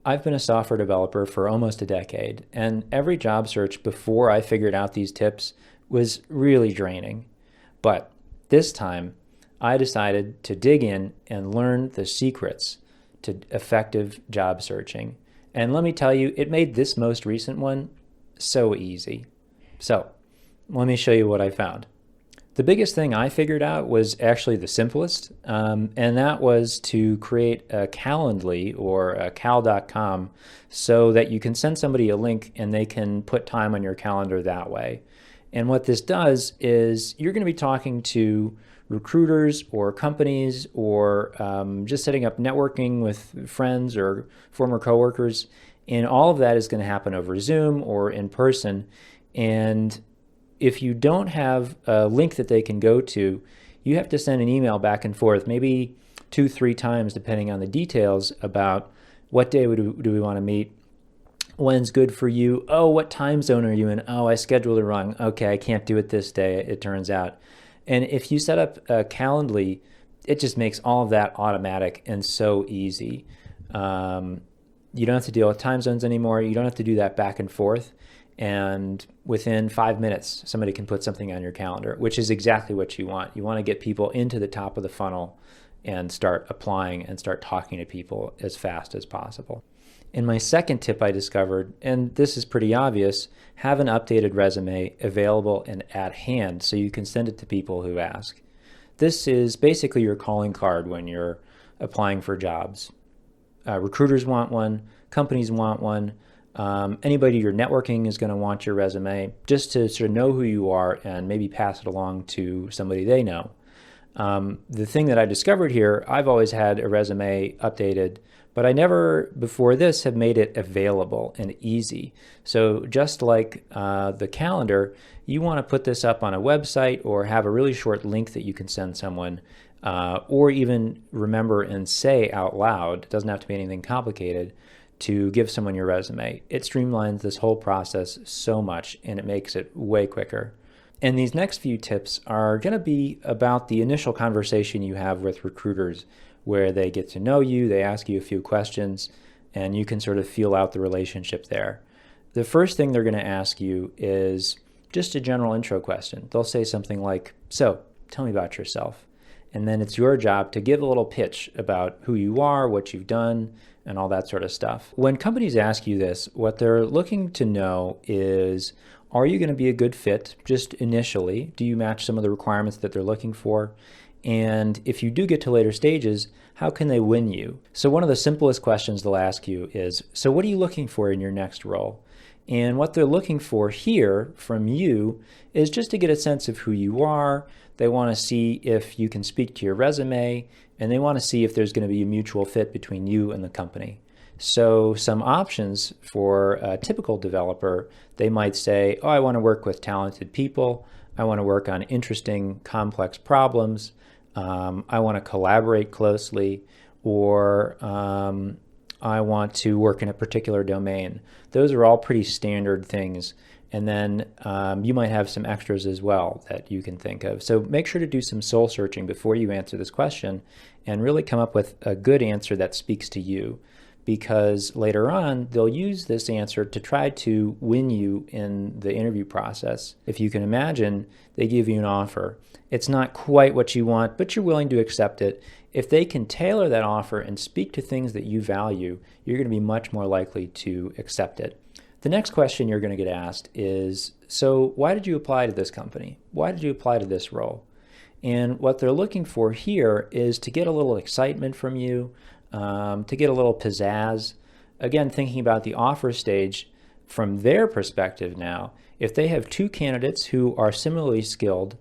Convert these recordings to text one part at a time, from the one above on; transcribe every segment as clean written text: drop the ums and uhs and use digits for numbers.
I've been a software developer for almost a decade, and every job search before I figured out these tips was really draining. But this time, I decided to dig in and learn the secrets to effective job searching. And let me tell you, it made this most recent one so easy. So, let me show you what I found. The biggest thing I figured out was actually the simplest, and that was to create a Calendly or a cal.com so that you can send somebody a link and they can put time on your calendar that way. And what this does is you're going to be talking to recruiters or companies or just setting up networking with friends or former coworkers. And all of that is going to happen over Zoom or in person. And if you don't have a link that they can go to, you have to send an email back and forth, maybe 2, 3 times, depending on the details about what day do we want to meet, when's good for you, oh, what time zone are you in, oh, I scheduled it wrong, okay, I can't do it this day, it turns out. And if you set up Calendly, it just makes all of that automatic and so easy. You don't have to deal with time zones anymore. You don't have to do that back and forth. And within 5 minutes, somebody can put something on your calendar, which is exactly what you want. You want to get people into the top of the funnel and start applying and start talking to people as fast as possible. And my second tip I discovered, and this is pretty obvious, have an updated resume available and at hand so you can send it to people who ask. This is basically your calling card when you're applying for jobs. Recruiters want one, companies want one. Anybody you're networking is going to want your resume just to sort of know who you are and maybe pass it along to somebody they know. The thing that I discovered here, I've always had a resume updated, but I never before this have made it available and easy. So just like the calendar, you want to put this up on a website or have a really short link that you can send someone, or even remember and say out loud. It doesn't have to be anything complicated to give someone your resume. It streamlines this whole process so much and it makes it way quicker. And these next few tips are going to be about the initial conversation you have with recruiters where they get to know you, they ask you a few questions, and you can sort of feel out the relationship there. The first thing they're going to ask you is just a general intro question. They'll say something like, "So, tell me about yourself." And then it's your job to give a little pitch about who you are, what you've done, and all that sort of stuff. When companies ask you this, what they're looking to know is, are you going to be a good fit just initially? Do you match some of the requirements that they're looking for? And if you do get to later stages, how can they win you? So one of the simplest questions they'll ask you is, so what are you looking for in your next role? And what they're looking for here from you is just to get a sense of who you are. They want to see if you can speak to your resume, and they want to see if there's going to be a mutual fit between you and the company. So some options for a typical developer, they might say, oh, I want to work with talented people. I want to work on interesting, complex problems. I want to collaborate closely, or I want to work in a particular domain. Those are all pretty standard things. And then you might have some extras as well that you can think of. So make sure to do some soul searching before you answer this question and really come up with a good answer that speaks to you, because later on they'll use this answer to try to win you in the interview process. If you can imagine, they give you an offer. It's not quite what you want, but you're willing to accept it. If they can tailor that offer and speak to things that you value, you're going to be much more likely to accept it. The next question you're going to get asked is, so why did you apply to this company? Why did you apply to this role? And what they're looking for here is to get a little excitement from you, to get a little pizzazz. Again, thinking about the offer stage from their perspective now, if they have 2 candidates who are similarly skilled,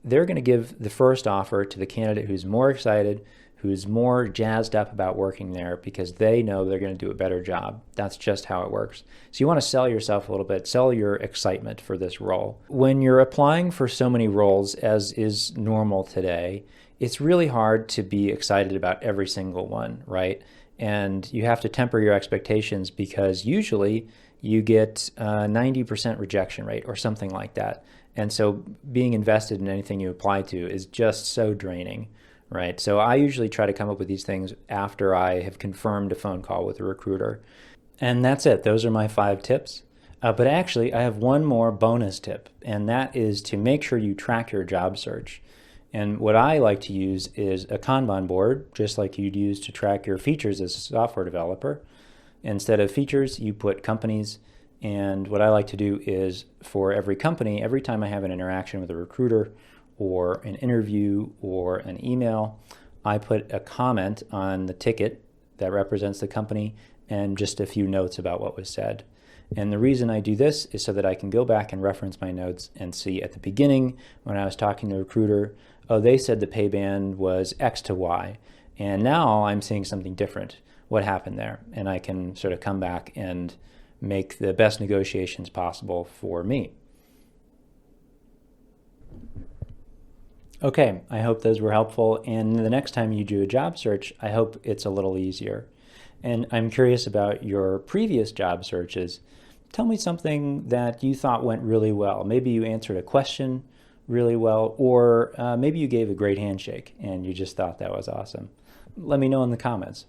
they're going to give the first offer to the candidate who's more excited, who's more jazzed up about working there because they know they're going to do a better job. That's just how it works. So you want to sell yourself a little bit, sell your excitement for this role. When you're applying for so many roles, as is normal today, it's really hard to be excited about every single one, right? And you have to temper your expectations because usually you get a 90% rejection rate or something like that. And so being invested in anything you apply to is just so draining, right? So I usually try to come up with these things after I have confirmed a phone call with a recruiter. And that's it. Those are my 5 tips. But actually, I have one more bonus tip, and that is to make sure you track your job search. And what I like to use is a Kanban board, just like you'd use to track your features as a software developer. Instead of features, you put companies. And what I like to do is for every company, every time I have an interaction with a recruiter or an interview or an email, I put a comment on the ticket that represents the company and just a few notes about what was said. And the reason I do this is so that I can go back and reference my notes and see at the beginning when I was talking to the recruiter, oh, they said the pay band was X to Y. And now I'm seeing something different. What happened there? And I can sort of come back and make the best negotiations possible for me. Okay, I hope those were helpful. And the next time you do a job search, I hope it's a little easier. And I'm curious about your previous job searches. Tell me something that you thought went really well. Maybe you answered a question really well, or maybe you gave a great handshake and you just thought that was awesome. Let me know in the comments.